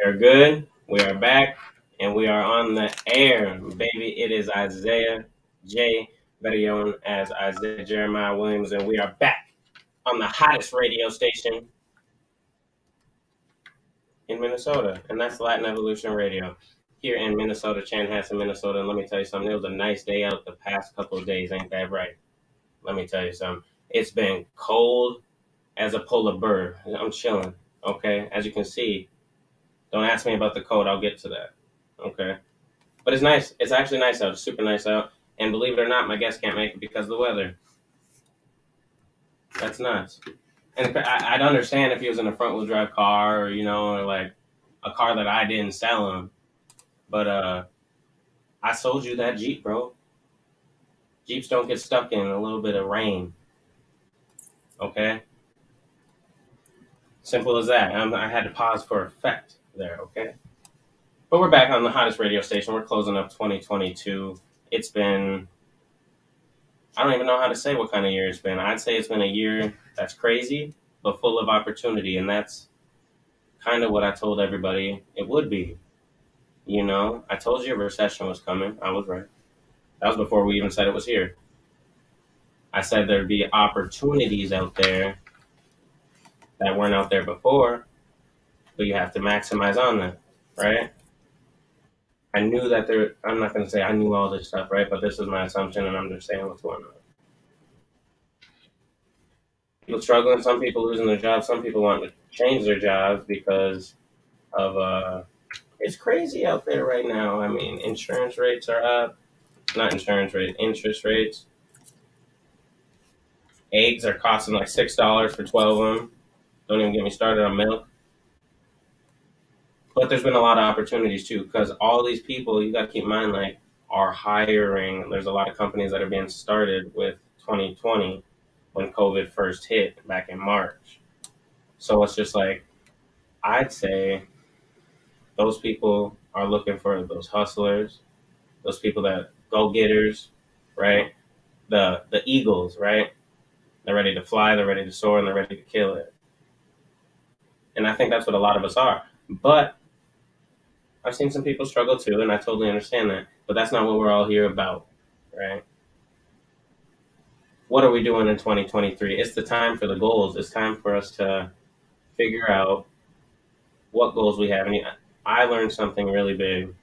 are good. We are back, and we are on the air, baby. It is Isaiah J, better known as Isaiah Jeremiah Williams, and we are back on the hottest radio station in Minnesota, and that's Latin Evolution Radio here in Minnesota, Chanhassen, Minnesota. And let me tell you something. It was a nice day out the past couple of days, ain't that right? Let me tell you something. It's been cold as a polar bear. I'm chilling. Okay, as you can see. Don't ask me about the cold. I'll get to that. Okay. But it's nice. It's actually nice out. It's super nice out. And believe it or not, my guest can't make it because of the weather. That's nuts. And I'd understand if he was in a front wheel drive car or, or like a car that I didn't sell him. But I sold you that Jeep, bro. Jeeps don't get stuck in a little bit of rain. Okay? Simple as that. I had to pause for effect there, okay? But we're back on the hottest radio station. We're closing up 2022. It's been, I don't even know how to say what kind of year it's been. I'd say it's been a year that's crazy, but full of opportunity. And that's kind of what I told everybody it would be. I told you a recession was coming. I was right. That was before we even said it was here. I said there'd be opportunities out there that weren't out there before, but you have to maximize on them, right? I knew that I'm not going to say I knew all this stuff, right? But this is my assumption, and I'm just saying what's going on. People struggling, some people losing their jobs, some people want to change their jobs because of it's crazy out there right now. I mean, insurance rates are up. Not insurance rates, interest rates. Eggs are costing like $6 for 12 of them. Don't even get me started on milk. But there's been a lot of opportunities too, because all these people, you got to keep in mind, like, are hiring. There's a lot of companies that are being started with 2020 when COVID first hit back in March. So it's just like, I'd say those people are looking for those hustlers, those people that go-getters, right? The eagles, right? They're ready to fly, they're ready to soar, and they're ready to kill it. And I think that's what a lot of us are. But I've seen some people struggle too, and I totally understand that. But that's not what we're all here about, right? What are we doing in 2023? It's the time for the goals. It's time for us to figure out what goals we have. And I learned something really big.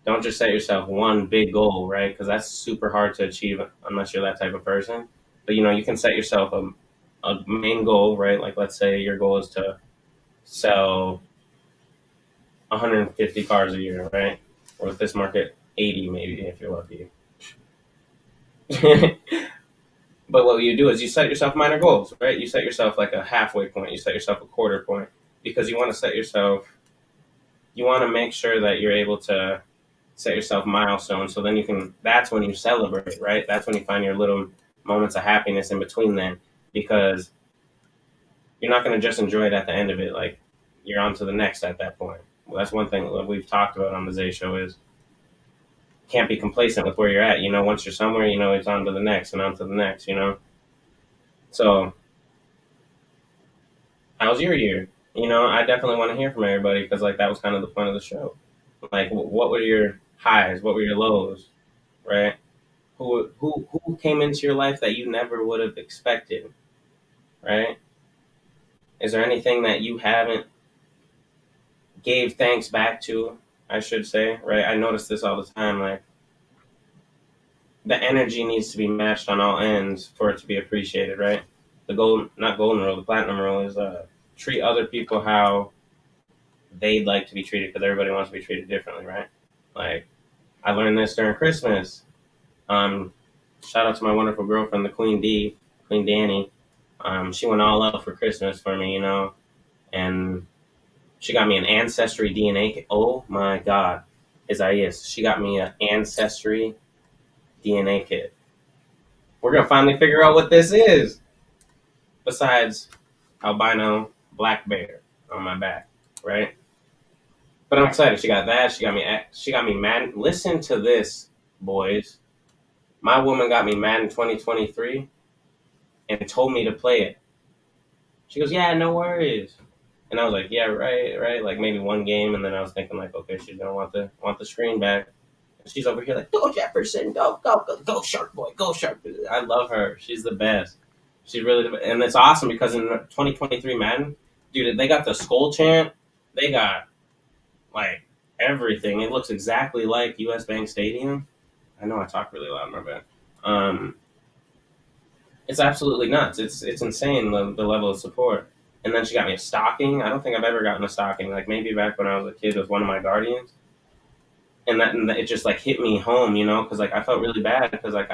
Don't just set yourself one big goal, right? Because that's super hard to achieve unless you're that type of person. But, you can set yourself a main goal, right? Like, let's say your goal is to sell 150 cars a year, right? Or with this market, 80 maybe if you're lucky. But what you do is you set yourself minor goals, right? You set yourself like a halfway point. You set yourself a quarter point because you want to make sure that you're able to set yourself milestones. So then that's when you celebrate, right? That's when you find your little moments of happiness in between then, because you're not going to just enjoy it at the end of it. Like, you're on to the next at that point. Well, that's one thing that we've talked about on the Zay Show is can't be complacent with where you're at. Once you're somewhere, it's on to the next and on to the next, So, how's your year? I definitely want to hear from everybody because, like, that was kind of the point of the show. Like, what were your highs? What were your lows? Right? Who came into your life that you never would have expected? Right? Is there anything that you haven't gave thanks back to, I should say, right? I notice this all the time. Like, the energy needs to be matched on all ends for it to be appreciated, right? The golden rule, the platinum rule is treat other people how they'd like to be treated because everybody wants to be treated differently, right? Like, I learned this during Christmas. Shout out to my wonderful girlfriend, the Queen Danny. She went all out for Christmas for me, and she got me an Ancestry DNA kit. Oh my God, Isaias. She got me an Ancestry DNA kit. We're going to finally figure out what this is. Besides albino black bear on my back, right? But I'm excited. She got that. She got me Madden. Listen to this, boys. My woman got me Madden 2023 and told me to play it. She goes, yeah, no worries. And I was like, yeah, right, right. Like maybe one game, and then I was thinking like, okay, she's gonna want the screen back. And she's over here like, go Jefferson, go, go, go, go, Shark Boy, go Shark Boy. I love her. She's the best. She's really the best. And it's awesome because in 2023 Madden, dude, they got the skull chant. They got like everything. It looks exactly like U.S. Bank Stadium. I know I talk really loud, my bad. Um, it's absolutely nuts. It's insane the level of support. And then she got me a stocking. I don't think I've ever gotten a stocking. Like maybe back when I was a kid with one of my guardians, and it just like hit me home, because like I felt really bad because like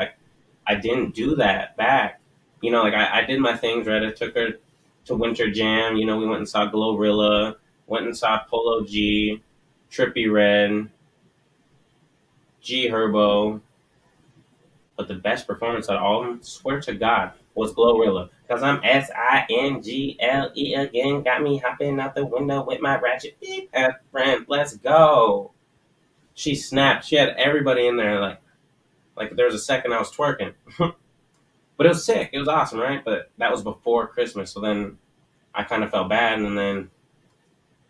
I didn't do that back, like I did my things right. I took her to Winter Jam. We went and saw Glorilla, went and saw Polo G, Trippy Red, G Herbo, but the best performance out of all of them, swear to God, was Glorilla. Because I'm Single again. Got me hopping out the window with my ratchet beep at friend. Let's go. She snapped. She had everybody in there. Like there was a second I was twerking. But it was sick. It was awesome, right? But that was before Christmas. So then I kind of felt bad. And then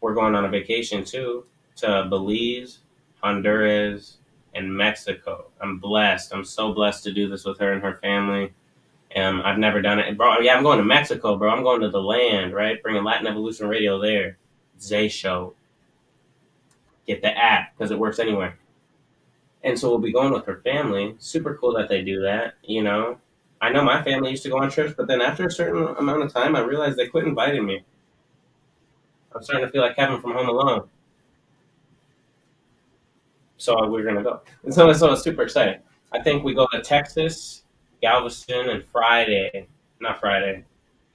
we're going on a vacation too to Belize, Honduras, and Mexico. I'm blessed. I'm so blessed to do this with her and her family. I've never done it, bro. Yeah, I'm going to Mexico, bro. I'm going to the land, right? Bringing Latin Evolution Radio there. Zay Show. Get the app because it works anywhere. And so we'll be going with her family. Super cool that they do that. I know my family used to go on trips, but then after a certain amount of time, I realized they quit inviting me. I'm starting to feel like Kevin from Home Alone. So we're gonna go. And so it's super exciting. I think we go to Texas, Galveston, and not Friday,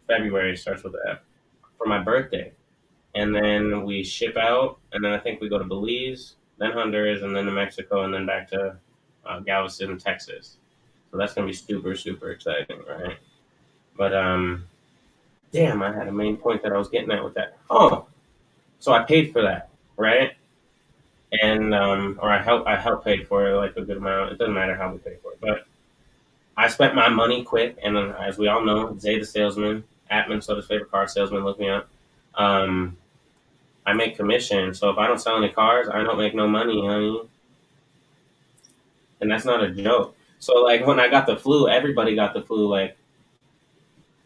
February starts with F, for my birthday. And then we ship out, and then I think we go to Belize, then Honduras, and then to Mexico, and then back to Galveston, Texas. So that's gonna be super, super exciting, right? But damn, I had a main point that I was getting at with that. Oh, so I paid for that, right? And or I helped pay for it like a good amount. It doesn't matter how we pay for it, but I spent my money quick, and then as we all know, Zay the salesman, at Minnesota's favorite car salesman, look me up. Um, I make commission, so if I don't sell any cars, I don't make no money, honey, and that's not a joke. So like when I got the flu, everybody got the flu. Like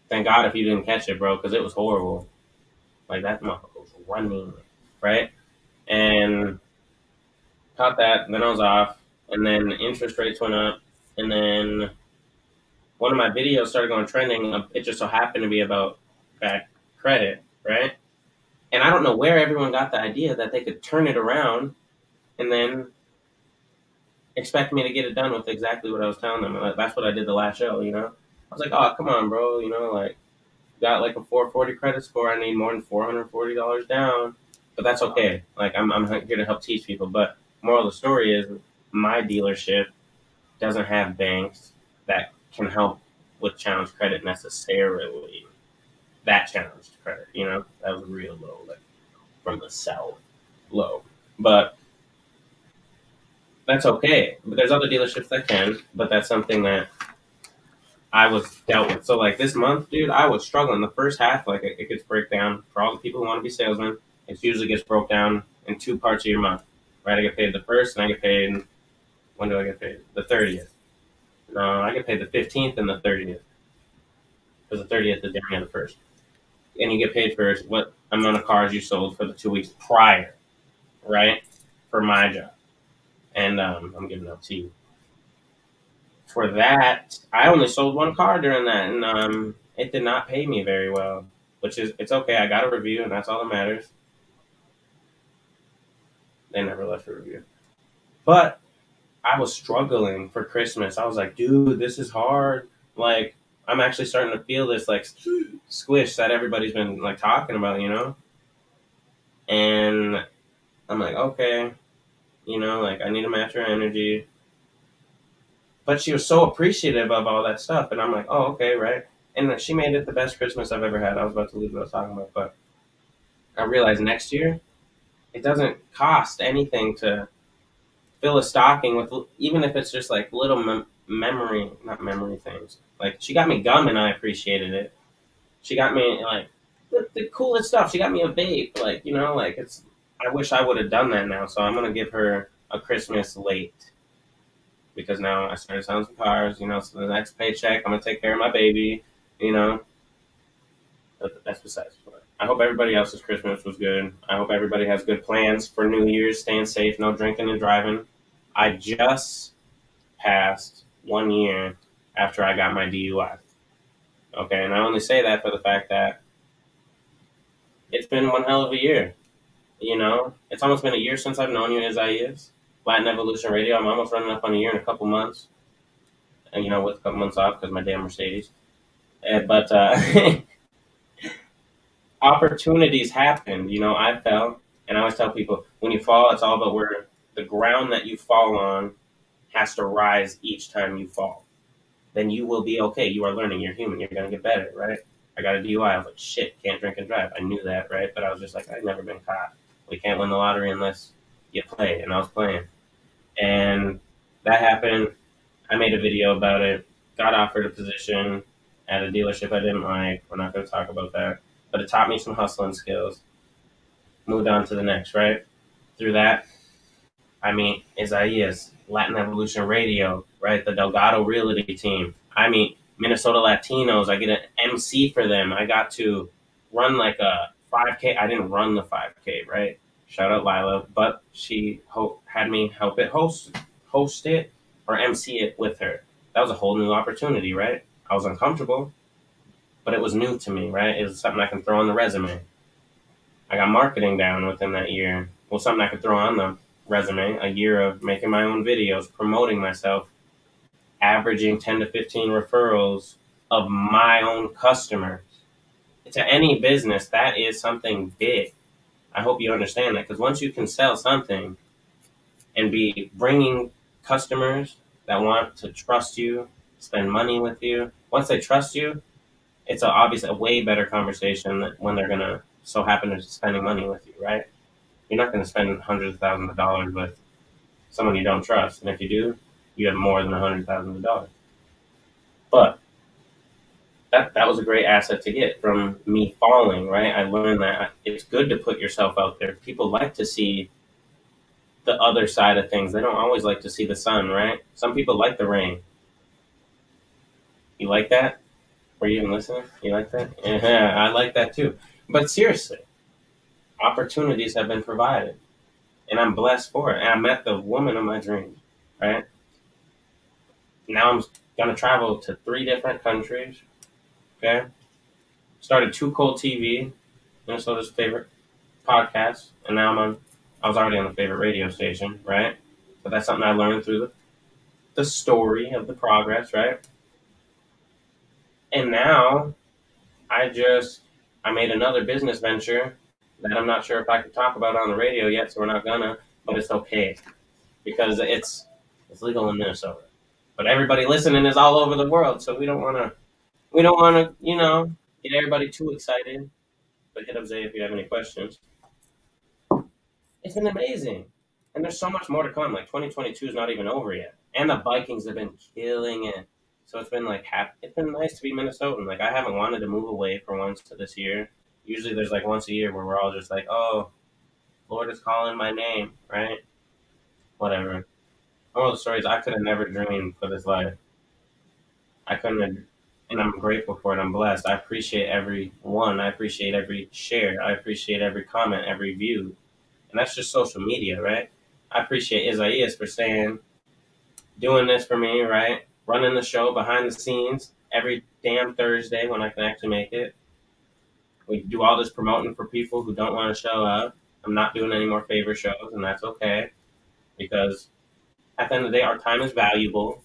thank God if you didn't catch it, bro, because it was horrible. Like that motherfucker was running, right? And caught that, and then I was off, and then interest rates went up, and then one of my videos started going trending. It just so happened to be about bad credit, right? And I don't know where everyone got the idea that they could turn it around and then expect me to get it done with exactly what I was telling them. Like, that's what I did the last show. I was like, oh, come on, bro. Like, got like a 440 credit score. I need more than $440 down. But that's okay. Like, I'm here to help teach people. But moral of the story is my dealership doesn't have banks that can help with challenge credit necessarily. That challenged credit, that was real low, like from the south, low. But that's okay. But there's other dealerships that can, but that's something that I was dealt with. So like this month, dude, I was struggling. The first half, like it gets break down for all the people who want to be salesmen. It usually gets broke down in two parts of your month, right? I get paid the first, and I get paid. When do I get paid? The 30th. No, I get paid the 15th and the 30th because the 30th is during the first. And you get paid for what amount of cars you sold for the 2 weeks prior, right? For my job. And I'm giving up to you. For that, I only sold one car during that, and it did not pay me very well, which is, it's okay. I got a review, and that's all that matters. They never left a review. But I was struggling for Christmas. I was like, dude, this is hard. Like, I'm actually starting to feel this, like, squish that everybody's been, like, talking about. And I'm like, okay, like, I need to match her energy. But she was so appreciative of all that stuff. And I'm like, oh, okay, right. And she made it the best Christmas I've ever had. I was about to lose what I was talking about. But I realized next year, it doesn't cost anything to fill a stocking with, even if it's just, like, little not memory things. Like, she got me gum, and I appreciated it. She got me, like, the coolest stuff. She got me a vape, like, like it's. I wish I would have done that now. So I'm gonna give her a Christmas late because now I started selling some cars. So the next paycheck, I'm gonna take care of my baby. You know, but that's besides the point. I hope everybody else's Christmas was good. I hope everybody has good plans for New Year's, staying safe, no drinking and driving. I just passed 1 year after I got my DUI. Okay, and I only say that for the fact that it's been one hell of a year. It's almost been a year since I've known you as I is. Latin Evolution Radio, I'm almost running up on a year in a couple months. And, with a couple months off because my damn Mercedes. But opportunities happen. I fell. And I always tell people, when you fall, it's all about where the ground that you fall on has to rise each time you fall. Then you will be okay. You are learning. You're human. You're going to get better, right? I got a DUI. I was like, shit, can't drink and drive. I knew that, right? But I was just like, I've never been caught. We can't win the lottery unless you play. And I was playing. And that happened. I made a video about it. Got offered a position at a dealership I didn't like. We're not going to talk about that. But it taught me some hustling skills. Moved on to the next, right? Through that, I mean, Isaias, Latin Evolution Radio, right? The Delgado Realty team. I mean, Minnesota Latinos. I get an MC for them. I got to run like a 5K. I didn't run the 5K, right? Shout out Lila, but she had me help it host it or MC it with her. That was a whole new opportunity, right? I was uncomfortable, but it was new to me, right? It was something I can throw on the resume. I got marketing down within that year. Well, something I could throw on the resume. A year of making my own videos, promoting myself, averaging 10 to 15 referrals of my own customers. To any business, that is something big. I hope you understand that, because once you can sell something and be bringing customers that want to trust you, spend money with you, once they trust you, it's obviously a way better conversation than when they're going to so happen to spending money with you, right? You're not going to spend hundreds of thousands of dollars with someone you don't trust. And if you do, you have more than $100,000. But that was a great asset to get from me falling, right? I learned that it's good to put yourself out there. People like to see the other side of things. They don't always like to see the sun, right? Some people like the rain. You like that? Were you even listening? You like that? Yeah, I like that too. But seriously, opportunities have been provided, and I'm blessed for it. And I met the woman of my dreams, right? Now I'm gonna travel to 3 different countries. Okay, started Too Cold TV, Minnesota's favorite podcast, and now I was already on the favorite radio station, right? But that's something I learned through the story of the progress, right? And now I made another business venture that I'm not sure if I can talk about on the radio yet, so we're not gonna, but it's okay because it's legal in Minnesota. But everybody listening is all over the world, so we don't wanna get everybody too excited. But hit up Zay if you have any questions. It's been amazing, and there's so much more to come. Like 2022 is not even over yet, and the Vikings have been killing it. So it's been it's been nice to be Minnesotan. Like I haven't wanted to move away for once to this year. Usually there's like once a year where we're all just like, oh, Lord is calling my name, right? Whatever. One of the stories I could have never dreamed for this life. I couldn't have, and I'm grateful for it. I'm blessed. I appreciate every one. I appreciate every share. I appreciate every comment, every view. And that's just social media, right? I appreciate Isaias for doing this for me, right? Running the show behind the scenes every damn Thursday when I can actually make it. We do all this promoting for people who don't want to show up. I'm not doing any more favor shows, and that's okay because at the end of the day, our time is valuable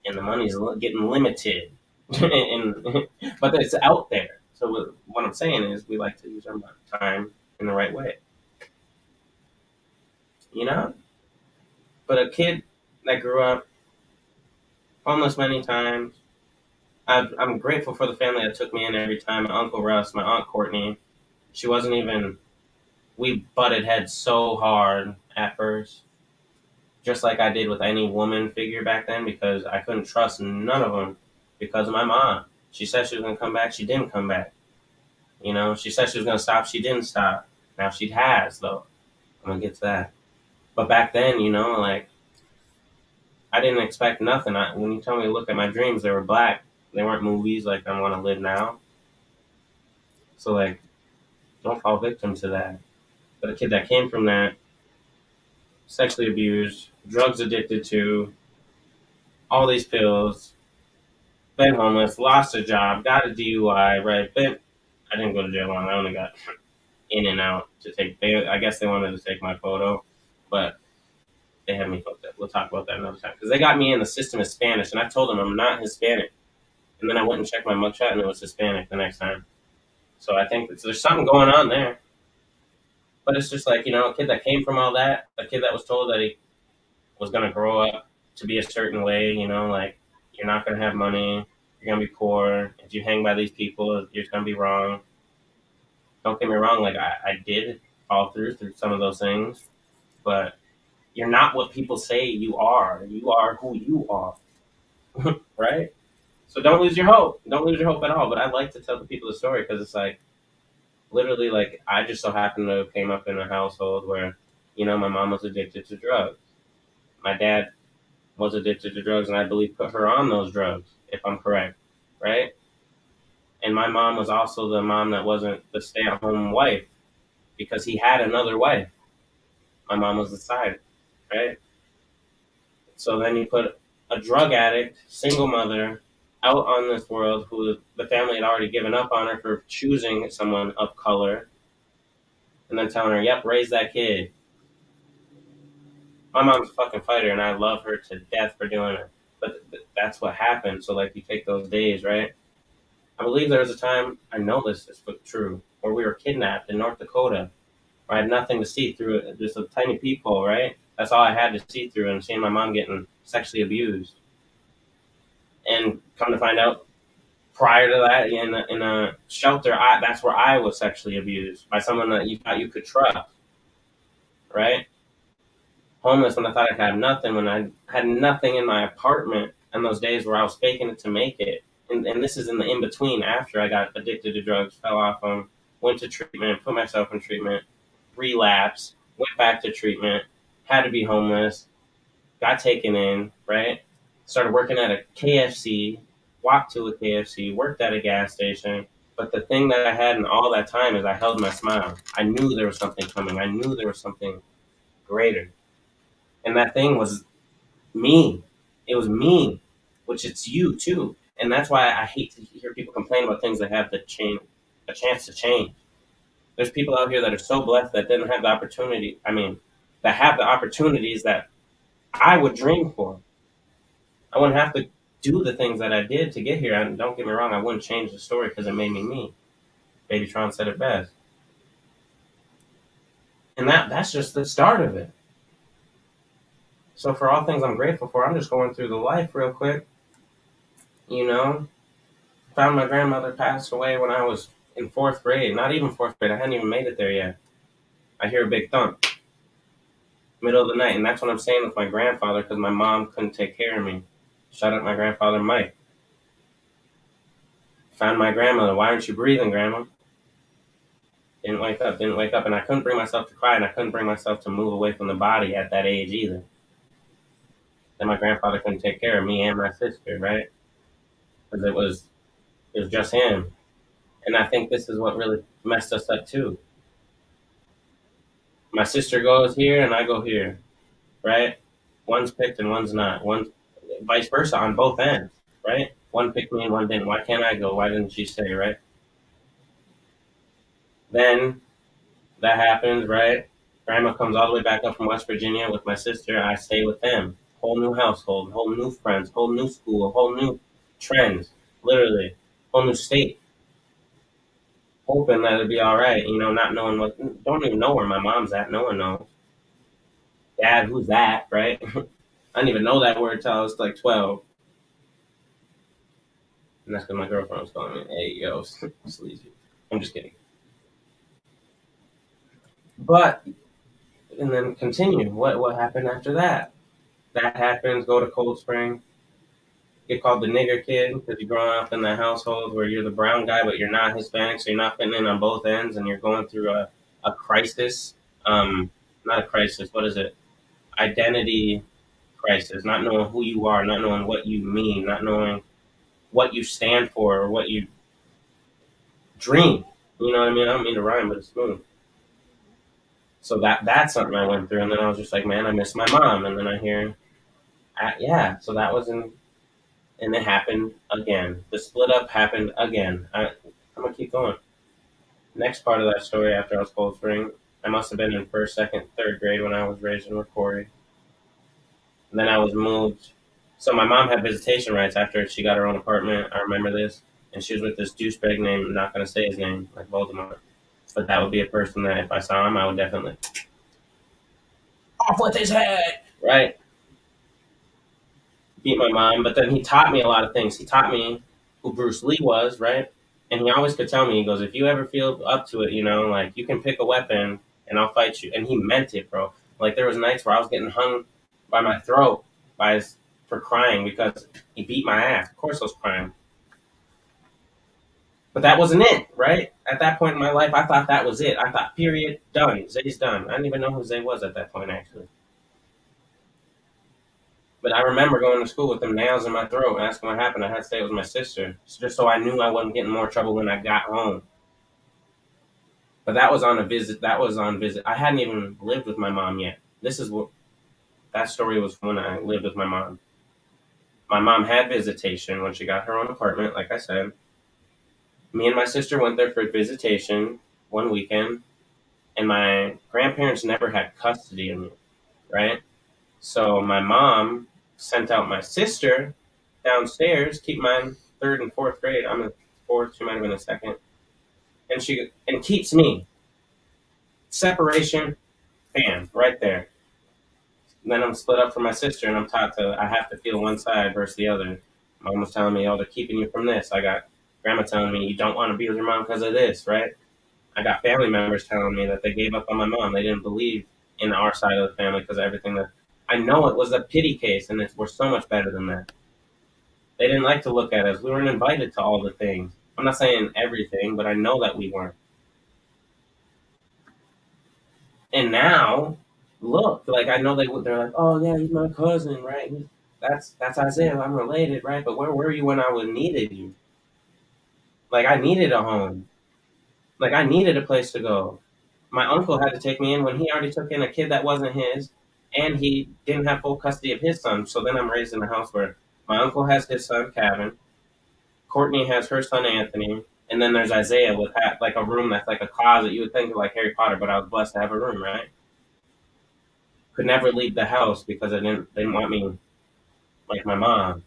and the money is getting limited. But it's out there. So what I'm saying is we like to use our time in the right way, you know? But a kid that grew up homeless many times, I'm grateful for the family that took me in every time. My Uncle Russ, my Aunt Courtney, she wasn't even, we butted heads so hard at first, just like I did with any woman figure back then, because I couldn't trust none of them because of my mom. She said she was going to come back. She didn't come back. You know, she said she was gonna stop. She didn't stop. Now she has though. I'm gonna get to that. But back then, you know, like I didn't expect nothing. When you tell me to look at my dreams, they were black. They weren't movies like I want to live now. So like, don't fall victim to that. But a kid that came from that, sexually abused, drugs addicted to, all these pills, been homeless, lost a job, got a DUI, right? But I didn't go to jail long. I only got in and out to take. I guess they wanted to take my photo, but they had me fucked up. We'll talk about that another time because they got me in the system as Spanish, and I told them I'm not Hispanic. And then I went and checked my mugshot, and it was Hispanic the next time. So I think there's something going on there. But it's just like, you know, a kid that came from all that, a kid that was told that he was going to grow up to be a certain way, you know, like you're not going to have money, you're going to be poor. If you hang by these people, you're going to be wrong. Don't get me wrong, like I did fall through some of those things, but you're not what people say you are. You are who you are, right? So don't lose your hope. Don't lose your hope at all. But I like to tell the people the story because it's like, literally, like I just so happened to have came up in a household where, you know, my mom was addicted to drugs. My dad was addicted to drugs, and I believe put her on those drugs, if I'm correct, right? And my mom was also the mom that wasn't the stay-at-home wife because he had another wife. My mom was the side, right? So then you put a drug addict, single mother, out on this world who the family had already given up on her for choosing someone of color, and then telling her, "Yep, raise that kid." My mom's a fucking fighter, and I love her to death for doing it. But that's what happened. So like, you take those days, right? I believe there was a time, I know this is true, where we were kidnapped in North Dakota, where I had nothing to see through it, just a tiny peephole, right? That's all I had to see through, and seeing my mom getting sexually abused. And come to find out, prior to that, in a shelter, that's where I was sexually abused by someone that you thought you could trust, right? Homeless when I thought I had nothing, when I had nothing in my apartment, and those days where I was faking it to make it. And this is in the in between after I got addicted to drugs, fell off them, went to treatment, put myself in treatment, relapsed, went back to treatment, had to be homeless, got taken in, right? Started working at a KFC, walked to a KFC, worked at a gas station. But the thing that I had in all that time is I held my smile. I knew there was something coming. I knew there was something greater. And that thing was me. It was me, which it's you too. And that's why I hate to hear people complain about things that have a chance to change. There's people out here that are so blessed that didn't have the opportunity. I mean, that have the opportunities that I would dream for. I wouldn't have to do the things that I did to get here. And don't get me wrong, I wouldn't change the story because it made me me. Baby Tron said it best. And that's just the start of it. So for all things I'm grateful for, I'm just going through the life real quick. You know, found my grandmother passed away when I was in fourth grade. Not even fourth grade. I hadn't even made it there yet. I hear a big thump, middle of the night, and that's what I'm saying with my grandfather because my mom couldn't take care of me. Shout out my grandfather Mike. Found my grandmother. Why aren't you breathing, Grandma? Didn't wake up. Didn't wake up, and I couldn't bring myself to cry, and I couldn't bring myself to move away from the body at that age either. Then my grandfather couldn't take care of me and my sister, right? Because it was just him. And I think this is what really messed us up too. My sister goes here and I go here, right? One's picked and one's not. One, vice versa on both ends, right? One picked me and one didn't. Why can't I go? Why didn't she stay, right? Then that happens, right? Grandma comes all the way back up from West Virginia with my sister. I stay with them. Whole new household, whole new friends, whole new school, whole new trends, literally, whole new state. Hoping that it'd be all right, you know, not knowing don't even know where my mom's at. No one knows. Dad, who's that, right? I didn't even know that word until I was like 12. And that's because my girlfriend was calling me, hey, yo, sleazy. I'm just kidding. But, and then continue. What happened after that? That happens, go to Cold Spring, get called the nigger kid because you're growing up in the household where you're the brown guy, but you're not Hispanic, so you're not fitting in on both ends, and you're going through a crisis. Not a crisis. What is it? Identity crisis. Not knowing who you are, not knowing what you mean, not knowing what you stand for or what you dream. You know what I mean? I don't mean to rhyme, but it's smooth. So that's something I went through, and then I was just like, man, I miss my mom, and then I hear, yeah. So that was in, and it happened again. The split up happened again. I'm gonna keep going. Next part of that story after I was Cold Spring, I must have been in first, second, third grade when I was raised in Corey. And then I was moved. So my mom had visitation rights after she got her own apartment. I remember this, and she was with this douchebag named, I'm not gonna say his name, like Voldemort, but that would be a person that if I saw him, I would definitely off with his head, right? Beat my mom. But then he taught me a lot of things. He taught me who Bruce Lee was, right? And he always could tell me, he goes, if you ever feel up to it, like you can pick a weapon and I'll fight you. And he meant it, bro. Like there was nights where I was getting hung by my throat by his, for crying because he beat my ass. Of course I was crying. But that wasn't it, right? At that point in my life, I thought that was it. I thought, period, done. Zay's done. I didn't even know who Zay was at that point, actually. But I remember going to school with them nails in my throat and asking what happened. I had to stay with my sister, just so I knew I wasn't getting more trouble when I got home. But that was on a visit. That was on visit. I hadn't even lived with my mom yet. This is what that story was when I lived with my mom. My mom had visitation when she got her own apartment, like I said. Me and my sister went there for visitation one weekend, and my grandparents never had custody of me, right? So my mom sent out my sister downstairs, keep mine third and fourth grade. I'm in fourth, she might have been a second. And keeps me. Separation, bam, right there. And then I'm split up from my sister and I'm taught I have to feel one side versus the other. Mom was telling me, oh, they're keeping you from this. I got grandma telling me you don't want to be with your mom because of this, right? I got family members telling me that they gave up on my mom. They didn't believe in our side of the family because of everything that I know it was a pity case, and we're so much better than that. They didn't like to look at us. We weren't invited to all the things. I'm not saying everything, but I know that we weren't. And now, look, like I know they're like, oh yeah, he's my cousin, right? That's Isaiah. I'm related, right? But where were you when I was needed you? Like I needed a home. Like I needed a place to go. My uncle had to take me in when he already took in a kid that wasn't his, and he didn't have full custody of his son. So then I'm raised in a house where my uncle has his son Kevin, Courtney has her son Anthony, and then there's Isaiah with like a room that's like a closet. You would think of like Harry Potter, but I was blessed to have a room, right? Could never leave the house because they didn't want me like my mom.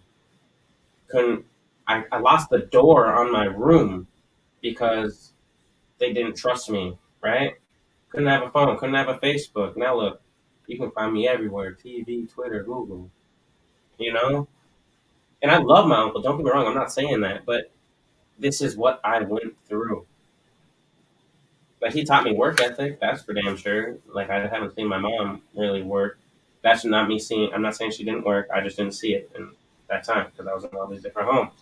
Couldn't I lost the door on my room because they didn't trust me, right? Couldn't have a phone, couldn't have a Facebook. Now look, you can find me everywhere. TV, Twitter, Google, you know? And I love my uncle, don't get me wrong, I'm not saying that, but this is what I went through. Like he taught me work ethic, that's for damn sure. Like I haven't seen my mom really work. That's not me seeing. I'm not saying she didn't work. I just didn't see it in that time because I was in all these different homes.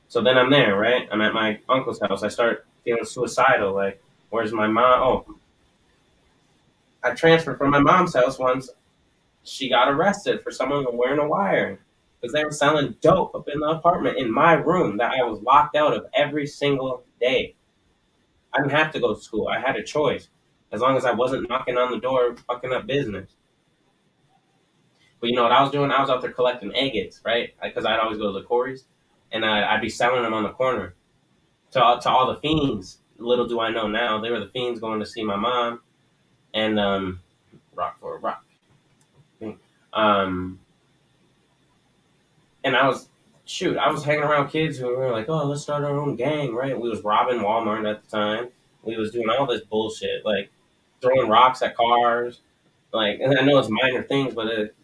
So then I'm there, right? I'm at my uncle's house. I start feeling suicidal. Like, where's my mom? Oh, I transferred from my mom's house once. She got arrested for someone wearing a wire because they were selling dope up in the apartment in my room that I was locked out of every single day. I didn't have to go to school. I had a choice as long as I wasn't knocking on the door, fucking up business. But you know what I was doing? I was out there collecting agates, right? Because I'd always go to the quarries, and I'd be selling them on the corner to all the fiends. Little do I know now, they were the fiends going to see my mom and rock for a rock. Um, and I was hanging around kids who were like, oh, let's start our own gang, right? We was robbing Walmart at the time. We was doing all this bullshit, like throwing rocks at cars. Like, and I know it's minor things, but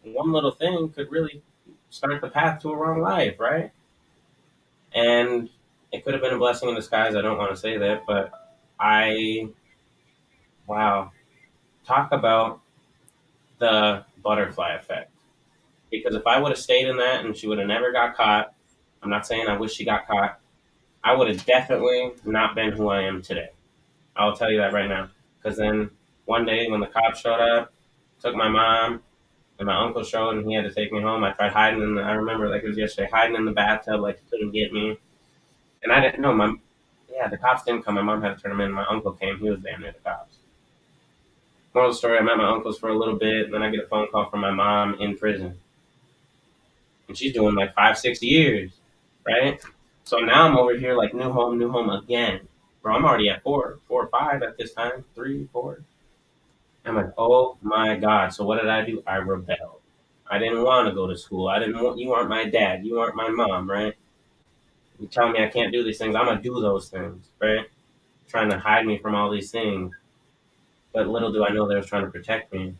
one little thing could really start the path to a wrong life, right? And it could have been a blessing in disguise. I don't want to say that, but I, wow, talk about the butterfly effect. Because if I would have stayed in that and she would have never got caught, I'm not saying I wish she got caught, I would have definitely not been who I am today. I'll tell you that right now. Because then one day when the cops showed up, took my mom, and my uncle showed, and he had to take me home. I tried hiding in the, I remember like it was yesterday, hiding in the bathtub like he couldn't get me. And I didn't know yeah, the cops didn't come. My mom had to turn them in. My uncle came. He was damn near the cops. Moral of the story, I met my uncles for a little bit, and then I get a phone call from my mom in prison. And she's doing like 5, 6 years, right? So now I'm over here like new home again. Bro, I'm already at four or five at this time, 3, 4. I'm like, oh my God. So what did I do? I rebelled. I didn't want to go to school. I didn't want, you aren't my dad. You aren't my mom, right? You tell me I can't do these things. I'm going to do those things, right? Trying to hide me from all these things. But little do I know they was trying to protect me.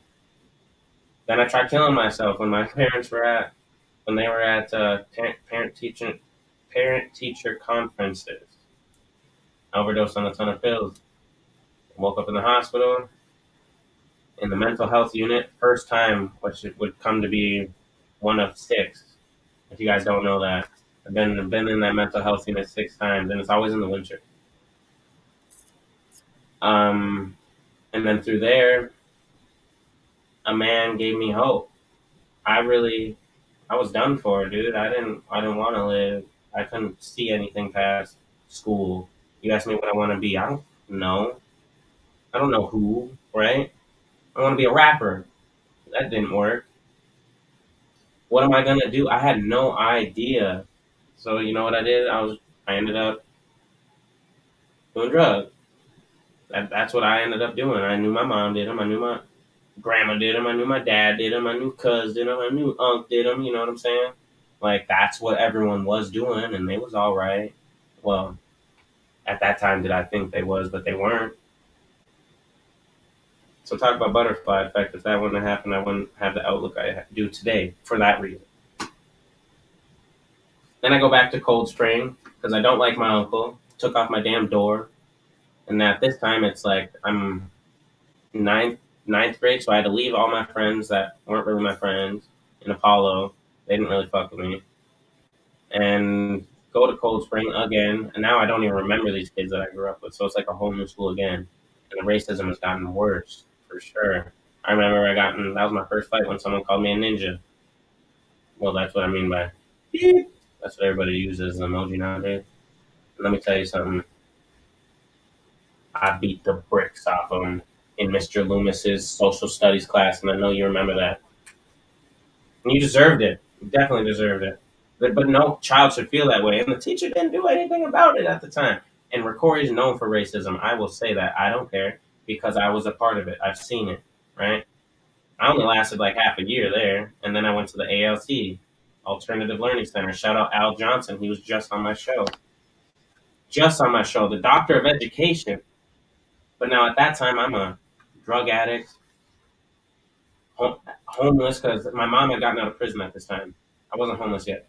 Then I tried killing myself when my parents were at, when they were at parent teacher conferences. I overdosed on a ton of pills. Woke up in the hospital in the mental health unit. First time, which would come to be one of 6. If you guys don't know that, I've been in that mental health unit 6 times, and it's always in the winter. Um, and then through there, a man gave me hope. I was done for, dude. I didn't want to live. I couldn't see anything past school. You asked me what I want to be. I don't know. I don't know who, right? I want to be a rapper. That didn't work. What am I gonna do? I had no idea. So you know what I did? I ended up doing drugs. That's what I ended up doing. I knew my mom did them. I knew my grandma did them. I knew my dad did them. I knew cuz did them. I knew unc did them. You know what I'm saying? Like that's what everyone was doing, and they was all right. Well, at that time, did I think they was, but they weren't. So talk about butterfly effect. If that wouldn't have happened, I wouldn't have the outlook I do today for that reason. Then I go back to Cold Spring because I don't like my uncle. Took off my damn door, and at this time it's like I'm ninth grade, so I had to leave all my friends that weren't really my friends in Apollo. They didn't really fuck with me, and go to Cold Spring again. And now I don't even remember these kids that I grew up with, so it's like a whole new school again. And the racism has gotten worse for sure. I remember that was my first fight when someone called me a ninja. Well, that's what I mean by beep. That's what everybody uses as an emoji nowadays. And let me tell you something. I beat the bricks off him in Mr. Loomis's social studies class, and I know you remember that. And you deserved it. You definitely deserved it. But no child should feel that way. And the teacher didn't do anything about it at the time. And Ricori is known for racism. I will say that. I don't care because I was a part of it. I've seen it, right? I only lasted like half a year there. And then I went to the ALC, Alternative Learning Center. Shout out Al Johnson. He was just on my show. Just on my show. The doctor of education. But now at that time, I'm a drug addict, homeless because my mom had gotten out of prison at this time. I wasn't homeless yet.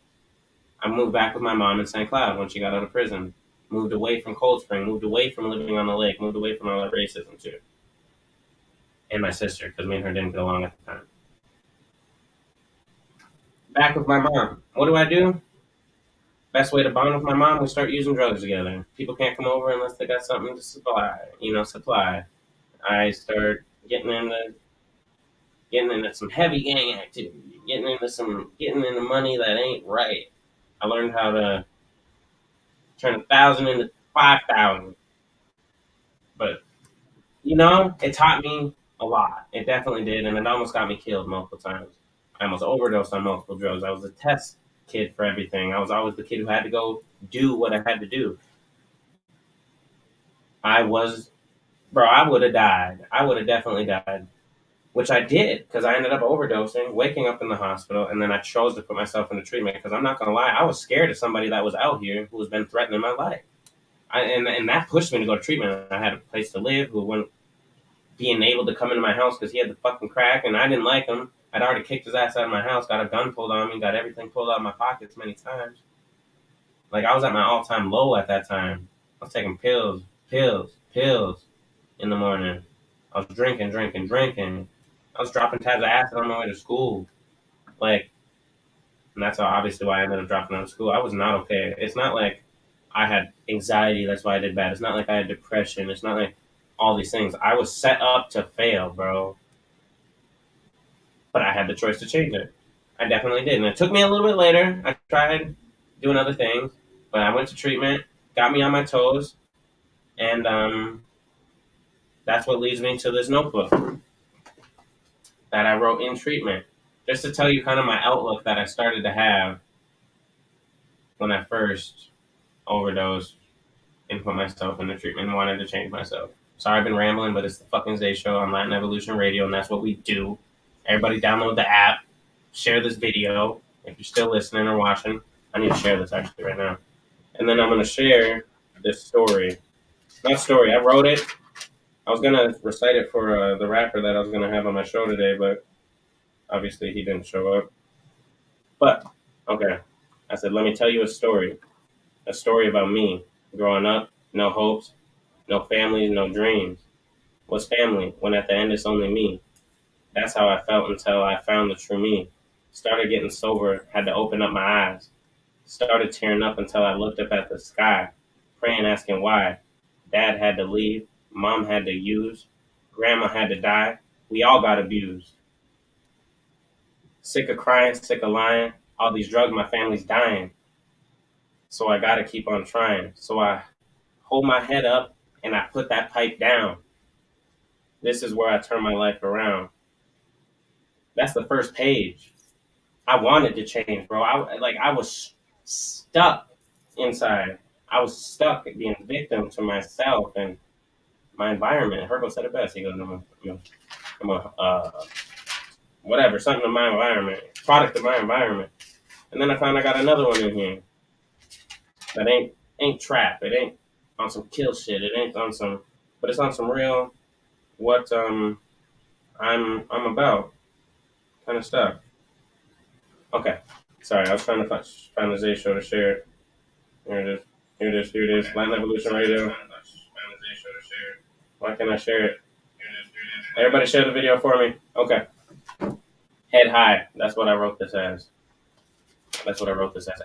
I moved back with my mom in St. Cloud when she got out of prison. Moved away from Cold Spring. Moved away from living on the lake. Moved away from all that racism too. And my sister, because me and her didn't get along at the time. Back with my mom. What do I do? Best way to bond with my mom, we start using drugs together. People can't come over unless they got something to supply. Supply. I start getting into some heavy gang activity, getting into money that ain't right. I learned how to turn 1,000 into 5,000. But it taught me a lot. It definitely did, and it almost got me killed multiple times. I almost overdosed on multiple drugs. I was a test kid for everything. I was always the kid who had to go do what I had to do. I was, bro. I would have died. I would have definitely died. Which I did because I ended up overdosing, waking up in the hospital, and then I chose to put myself into treatment because I'm not gonna lie, I was scared of somebody that was out here who has been threatening my life. And that pushed me to go to treatment. I had a place to live, who wasn't being able to come into my house because he had the fucking crack, and I didn't like him. I'd already kicked his ass out of my house, got a gun pulled on me, got everything pulled out of my pockets many times. Like I was at my all-time low at that time. I was taking pills in the morning. I was drinking. I was dropping tabs of acid on my way to school. Like, And that's obviously why I ended up dropping out of school. I was not okay. It's not like I had anxiety, that's why I did bad. It's not like I had depression. It's not like all these things. I was set up to fail, bro. But I had the choice to change it. I definitely did. And it took me a little bit later. I tried doing other things, but I went to treatment, got me on my toes, and that's what leads me to this notebook that I wrote in treatment. Just to tell you kind of my outlook that I started to have when I first overdosed and put myself into treatment and wanted to change myself. Sorry I've been rambling, but it's the fucking Zay Show on Latin Evolution Radio, and that's what we do. Everybody download the app, share this video. If you're still listening or watching, I need to share this actually right now. And then I'm going to share this story. Not story, I wrote it. I was going to recite it for the rapper that I was going to have on my show today, but obviously he didn't show up. But, okay. I said, let me tell you a story. A story about me. Growing up, no hopes, no family, no dreams. What's family when at the end it's only me? That's how I felt until I found the true me. Started getting sober, had to open up my eyes. Started tearing up until I looked up at the sky, praying, asking why. Dad had to leave, mom had to use, grandma had to die. We all got abused. Sick of crying, sick of lying. All these drugs, my family's dying. So I gotta keep on trying. So I hold my head up and I put that pipe down. This is where I turn my life around. That's the first page. I wanted to change, bro. I was stuck inside. I was stuck being victim to myself and my environment. Herbo said it best. He goes, I'm a whatever, something in my environment, product of my environment. And then I found I got another one in here that ain't trap. It ain't on some kill shit. It ain't on some, but it's on some real what I'm about kind of stuff. Okay, sorry, I was trying to find the Zay Show to share it. Here it is. Here it is. Here it is. Latin Evolution Radio. Why can't I share it? Everybody share the video for me. Okay. Head high. That's what I wrote this as.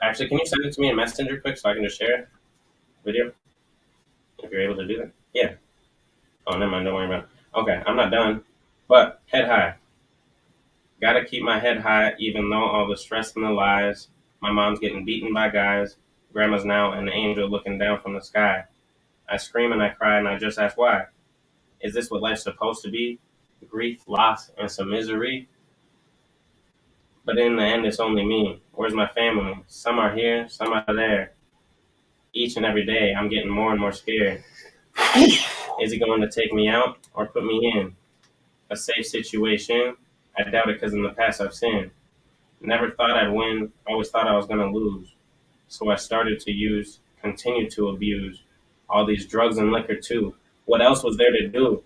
Actually, can you send it to me in Messenger quick so I can just share it? Video? If you're able to do that. Yeah. Oh, never mind. Don't worry about it. Okay, I'm not done. But head high. Gotta keep my head high even though all the stress and the lies. My mom's getting beaten by guys. Grandma's now an angel looking down from the sky. I scream and I cry and I just ask why. Is this what life's supposed to be? Grief, loss, and some misery? But in the end, it's only me. Where's my family? Some are here, some are there. Each and every day, I'm getting more and more scared. Is he going to take me out or put me in a safe situation? I doubt it because in the past I've sinned. Never thought I'd win, always thought I was going to lose. So I started to continue to abuse all these drugs and liquor too. What else was there to do?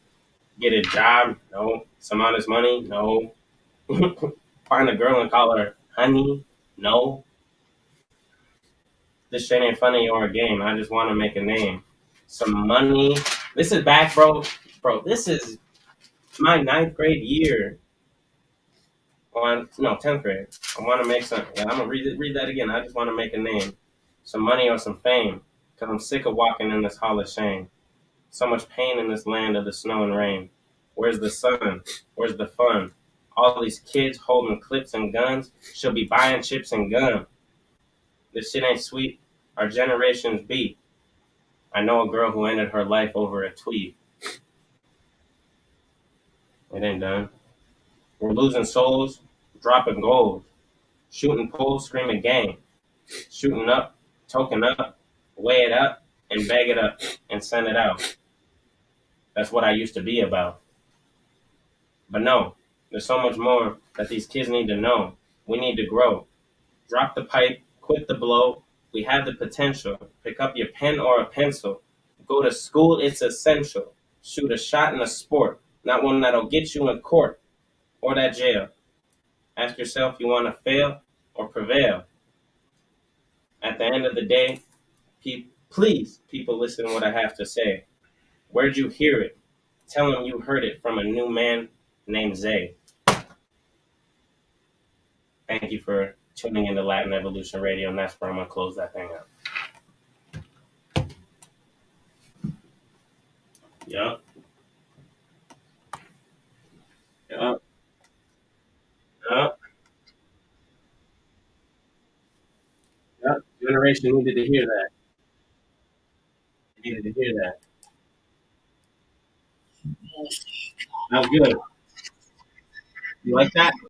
Get a job? No. Some honest money? No. Find a girl and call her honey? No. This shit ain't funny or a game. I just want to make a name. Some money. This is back, bro. Bro, this is my 9th grade year. No, 10th grade. I want to make some. Yeah, I'm going to read that again. I just want to make a name. Some money or some fame. Because I'm sick of walking in this hall of shame. So much pain in this land of the snow and rain. Where's the sun? Where's the fun? All these kids holding clips and guns. She'll be buying chips and gum. This shit ain't sweet. Our generations beat. I know a girl who ended her life over a tweet. It ain't done. We're losing souls, dropping gold. Shooting poles, screaming gang. Shooting up, token up, weigh it up, and bag it up, and send it out. That's what I used to be about. But no, there's so much more that these kids need to know. We need to grow. Drop the pipe, quit the blow. We have the potential. Pick up your pen or a pencil. Go to school, it's essential. Shoot a shot in a sport, not one that'll get you in court or that jail. Ask yourself, you want to fail or prevail? At the end of the day, please, people, listen to what I have to say. Where'd you hear it? Tell them you heard it from a new man named Zay. Thank you for tuning into Latin Evolution Radio, and that's where I'm gonna close that thing out. Yep. Yep. Yep. Yep. Generation needed to hear that. Needed to hear that. That was good. You like that?